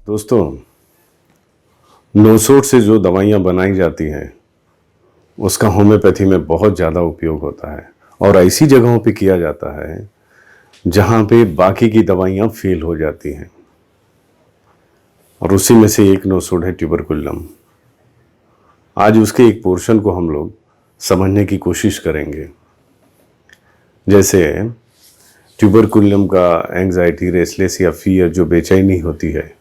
दोस्तों, नोसोड से जो दवाइयाँ बनाई जाती हैं उसका होम्योपैथी में बहुत ज़्यादा उपयोग होता है और ऐसी जगहों पे किया जाता है जहाँ पे बाकी की दवाइयाँ फेल हो जाती हैं और उसी में से एक नोसोड है ट्यूबरकुलम। आज उसके एक पोर्शन को हम लोग समझने की कोशिश करेंगे। जैसे ट्यूबरकुलम का एंजाइटी, रेस्टलेस या फियर, जो बेचैनी होती है,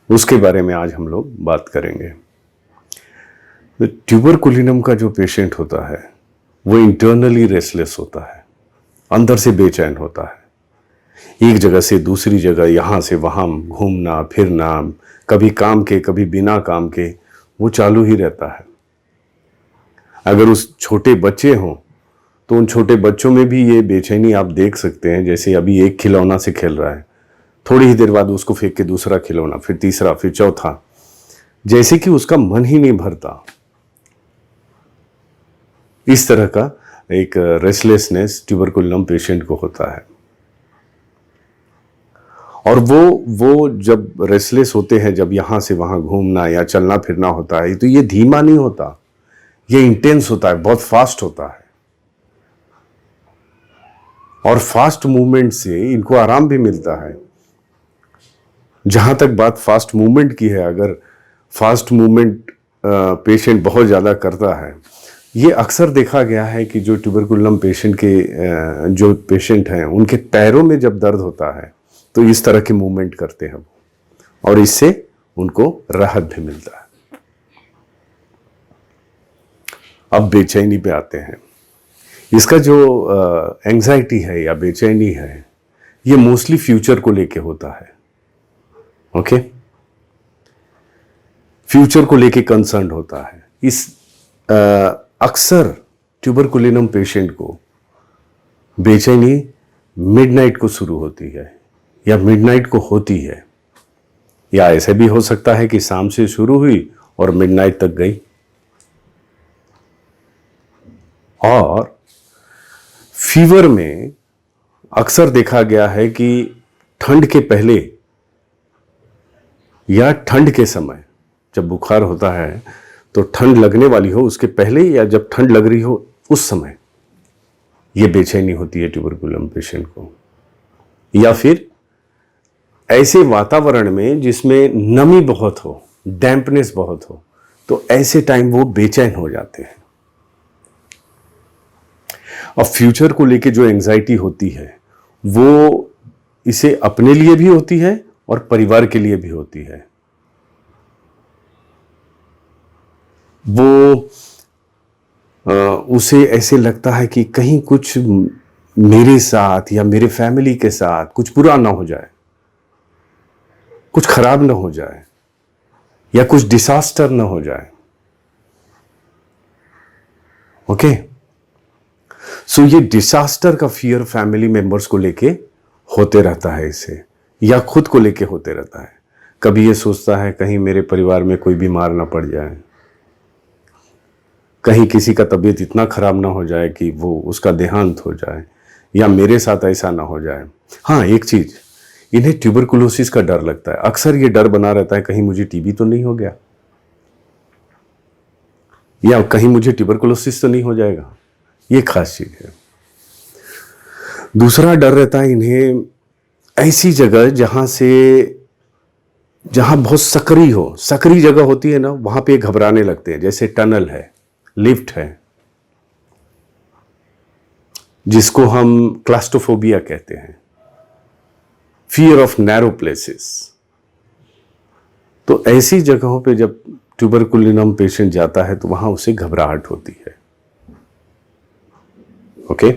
उसके बारे में आज हम लोग बात करेंगे। तो ट्यूबरकुलिनम का जो पेशेंट होता है वो इंटरनली रेस्टलेस होता है, अंदर से बेचैन होता है। एक जगह से दूसरी जगह, यहाँ से वहाँ घूमना फिरना, कभी काम के कभी बिना काम के, वो चालू ही रहता है। अगर उस छोटे बच्चे हों तो उन छोटे बच्चों में भी ये बेचैनी आप देख सकते हैं। जैसे अभी एक खिलौना से खेल रहा है, थोड़ी ही देर बाद उसको फेंक के दूसरा खिलौना, फिर तीसरा, फिर चौथा, जैसे कि उसका मन ही नहीं भरता। इस तरह का एक रेस्टलेसनेस ट्यूबरकुलम पेशेंट को होता है। और वो जब रेस्टलेस होते हैं, जब यहां से वहां घूमना या चलना फिरना होता है, तो ये धीमा नहीं होता, ये इंटेंस होता है, बहुत फास्ट होता है। और फास्ट मूवमेंट से इनको आराम भी मिलता है। जहां तक बात फास्ट मूवमेंट की है, अगर फास्ट मूवमेंट पेशेंट बहुत ज़्यादा करता है, ये अक्सर देखा गया है कि जो ट्यूबरकुलम पेशेंट के जो पेशेंट हैं, उनके पैरों में जब दर्द होता है तो इस तरह के मूवमेंट करते हैं और इससे उनको राहत भी मिलता है। अब बेचैनी पे आते हैं। इसका जो एंजाइटी है या बेचैनी है, ये मोस्टली फ्यूचर को लेके होता है। ओके, फ्यूचर को लेके कंसर्न होता है। इस अक्सर ट्यूबरकुलिनम पेशेंट को बेचैनी मिडनाइट को शुरू होती है या मिडनाइट को होती है, या ऐसे भी हो सकता है कि शाम से शुरू हुई और मिडनाइट तक गई। और फीवर में अक्सर देखा गया है कि ठंड के पहले या ठंड के समय जब बुखार होता है, तो ठंड लगने वाली हो उसके पहले या जब ठंड लग रही हो उस समय ये बेचैनी होती है ट्यूबरकुलम पेशेंट को। या फिर ऐसे वातावरण में जिसमें नमी बहुत हो, डैम्पनेस बहुत हो, तो ऐसे टाइम वो बेचैन हो जाते हैं। अब फ्यूचर को लेके जो एंजाइटी होती है, वो इसे अपने लिए भी होती है और परिवार के लिए भी होती है। वो उसे ऐसे लगता है कि कहीं कुछ मेरे साथ या मेरे फैमिली के साथ कुछ बुरा ना हो जाए, कुछ खराब ना हो जाए, या कुछ डिसास्टर ना हो जाए। ओके, सो ये डिसास्टर का फियर फैमिली मेंबर्स को लेके होते रहता है इसे, या खुद को लेके होते रहता है। कभी ये सोचता है कहीं मेरे परिवार में कोई बीमार ना पड़ जाए, कहीं किसी का तबीयत इतना खराब ना हो जाए कि वो उसका देहांत हो जाए, या मेरे साथ ऐसा ना हो जाए। हाँ, एक चीज, इन्हें ट्यूबरकुलोसिस का डर लगता है। अक्सर ये डर बना रहता है कहीं मुझे टीबी तो नहीं हो गया, या कहीं मुझे ट्यूबरकुलोसिस तो नहीं हो जाएगा। ये खास चीज है। दूसरा डर रहता है इन्हें ऐसी जगह जहां बहुत सकरी हो, सकरी जगह होती है ना, वहां पे घबराने लगते हैं। जैसे टनल है, लिफ्ट है, जिसको हम क्लास्ट्रोफोबिया कहते हैं, फियर ऑफ नैरो प्लेसेस। तो ऐसी जगहों पे जब ट्यूबरकुलिनम पेशेंट जाता है तो वहां उसे घबराहट होती है। ओके,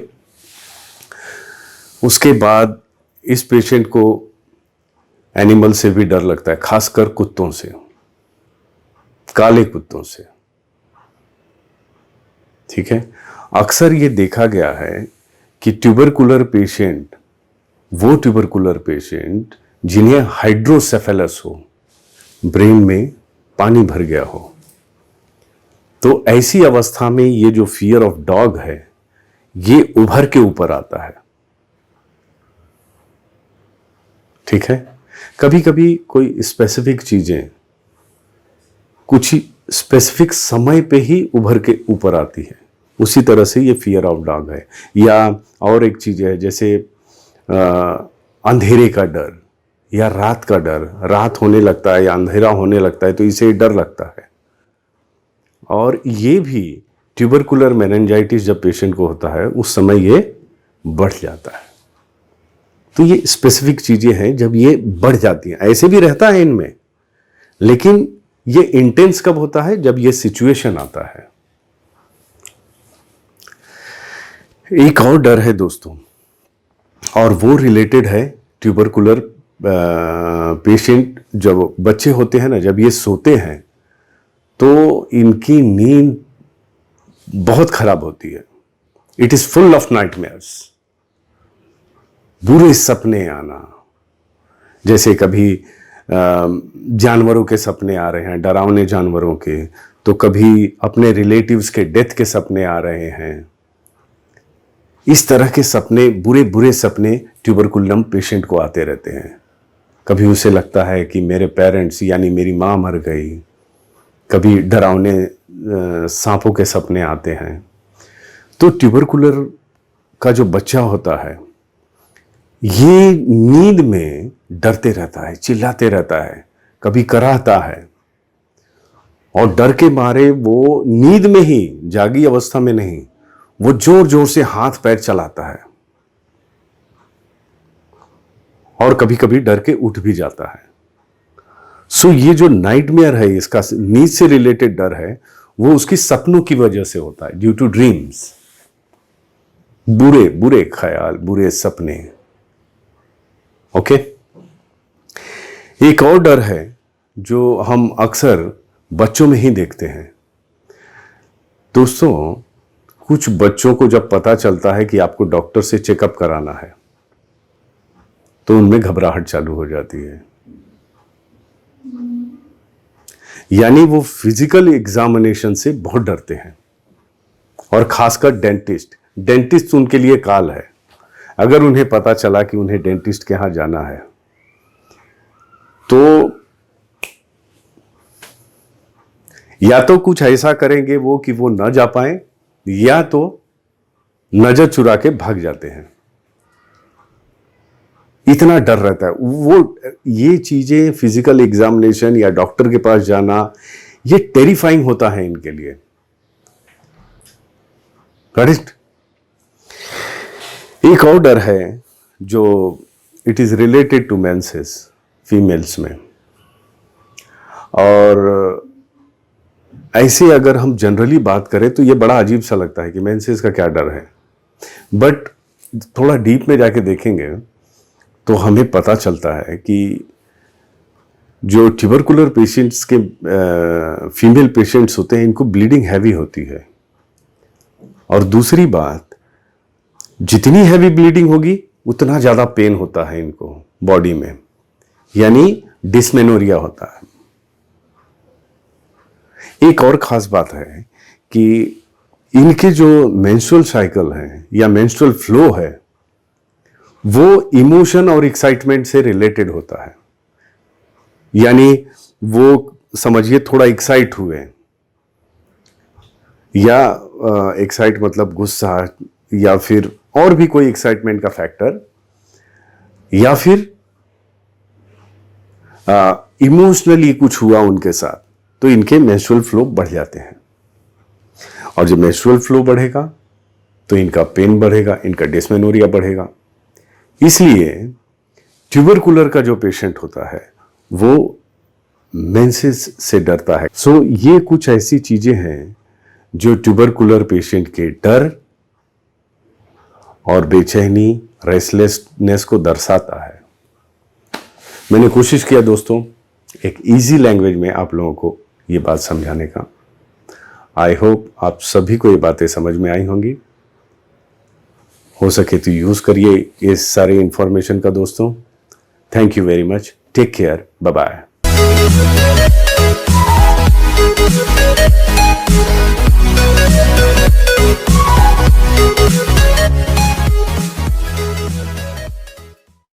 उसके बाद इस पेशेंट को एनिमल से भी डर लगता है, खासकर कुत्तों से, काले कुत्तों से। ठीक है, अक्सर ये देखा गया है कि ट्यूबरकुलर पेशेंट, वो ट्यूबरकुलर पेशेंट जिन्हें हाइड्रोसेफेलस हो, ब्रेन में पानी भर गया हो, तो ऐसी अवस्था में ये जो फियर ऑफ डॉग है ये उभर के ऊपर आता है। ठीक है, कभी कभी कोई स्पेसिफिक चीजें कुछ स्पेसिफिक समय पे ही उभर के ऊपर आती है, उसी तरह से ये फियर ऑफ डॉग है। या और एक चीज है, जैसे अंधेरे का डर या रात का डर, रात होने लगता है या अंधेरा होने लगता है तो इसे डर लगता है। और ये भी ट्यूबरकुलर मेनिंजाइटिस जब पेशेंट को होता है उस समय ये बढ़ जाता है। तो ये स्पेसिफिक चीजें हैं जब ये बढ़ जाती हैं। ऐसे भी रहता है इनमें, लेकिन ये इंटेंस कब होता है? जब ये सिचुएशन आता है। एक और डर है दोस्तों, और वो रिलेटेड है ट्यूबरकुलर पेशेंट जब बच्चे होते हैं ना, जब ये सोते हैं तो इनकी नींद बहुत खराब होती है। It is full of nightmares, बुरे सपने आना, जैसे कभी जानवरों के सपने आ रहे हैं, डरावने जानवरों के, तो कभी अपने रिलेटिव्स के डेथ के सपने आ रहे हैं। इस तरह के सपने, बुरे बुरे सपने ट्यूबरकुलम पेशेंट को आते रहते हैं। कभी उसे लगता है कि मेरे पेरेंट्स यानी मेरी माँ मर गई, कभी डरावने सांपों के सपने आते हैं। तो ट्यूबरकुलर का जो बच्चा होता है ये नींद में डरते रहता है, चिल्लाते रहता है, कभी कराहता है, और डर के मारे वो नींद में ही, जागी अवस्था में नहीं, वो जोर जोर से हाथ पैर चलाता है और कभी कभी डर के उठ भी जाता है। सो ये जो नाइटमेयर है, इसका नींद से रिलेटेड डर है, वो उसकी सपनों की वजह से होता है, ड्यू टू ड्रीम्स, बुरे बुरे ख्याल, बुरे सपने। ओके। एक और डर है जो हम अक्सर बच्चों में ही देखते हैं। दोस्तों, कुछ बच्चों को जब पता चलता है कि आपको डॉक्टर से चेकअप कराना है तो उनमें घबराहट चालू हो जाती है। यानी वो फिजिकल एग्जामिनेशन से बहुत डरते हैं, और खासकर डेंटिस्ट उनके लिए काल है। अगर उन्हें पता चला कि उन्हें डेंटिस्ट के यहां जाना है तो या तो कुछ ऐसा करेंगे वो कि वो न जा पाए, या तो नजर चुरा के भाग जाते हैं। इतना डर रहता है वो। ये चीजें, फिजिकल एग्जामिनेशन या डॉक्टर के पास जाना, ये टेरिफाइंग होता है इनके लिए। करेक्ट। एक और डर है जो it is related to menses, females में। और ऐसे अगर हम जनरली बात करें तो ये बड़ा अजीब सा लगता है कि मेंसेस का क्या डर है, बट थोड़ा डीप में जाके देखेंगे तो हमें पता चलता है कि जो ट्यूबरकुलर पेशेंट्स के फीमेल पेशेंट्स होते हैं, इनको ब्लीडिंग हैवी होती है। और दूसरी बात, जितनी हैवी ब्लीडिंग होगी उतना ज़्यादा पेन होता है इनको बॉडी में, यानी डिस्मेनोरिया होता है। एक और ख़ास बात है कि इनके जो मेंस्ट्रुअल साइकिल है या मेंस्ट्रुअल फ्लो है वो इमोशन और एक्साइटमेंट से रिलेटेड होता है। यानी वो समझिए थोड़ा एक्साइट हुए, या एक्साइट मतलब गुस्सा, या फिर और भी कोई एक्साइटमेंट का फैक्टर, या फिर इमोशनली कुछ हुआ उनके साथ, तो इनके मेंस्ट्रुअल फ्लो बढ़ जाते हैं। और जब मेंस्ट्रुअल फ्लो बढ़ेगा तो इनका पेन बढ़ेगा, इनका डिस्मेनोरिया बढ़ेगा। इसलिए ट्यूबरकुलर का जो पेशेंट होता है वो मेंसेस से डरता है। सो ये कुछ ऐसी चीजें हैं जो ट्यूबरकुलर पेशेंट के डर और बेचैनी, रेस्टलेसनेस को दर्शाता है। मैंने कोशिश किया दोस्तों एक इजी लैंग्वेज में आप लोगों को ये बात समझाने का। आई होप आप सभी को ये बातें समझ में आई होंगी। हो सके तो यूज करिए इस सारे इंफॉर्मेशन का दोस्तों। Thank you very much. Take care. Bye bye.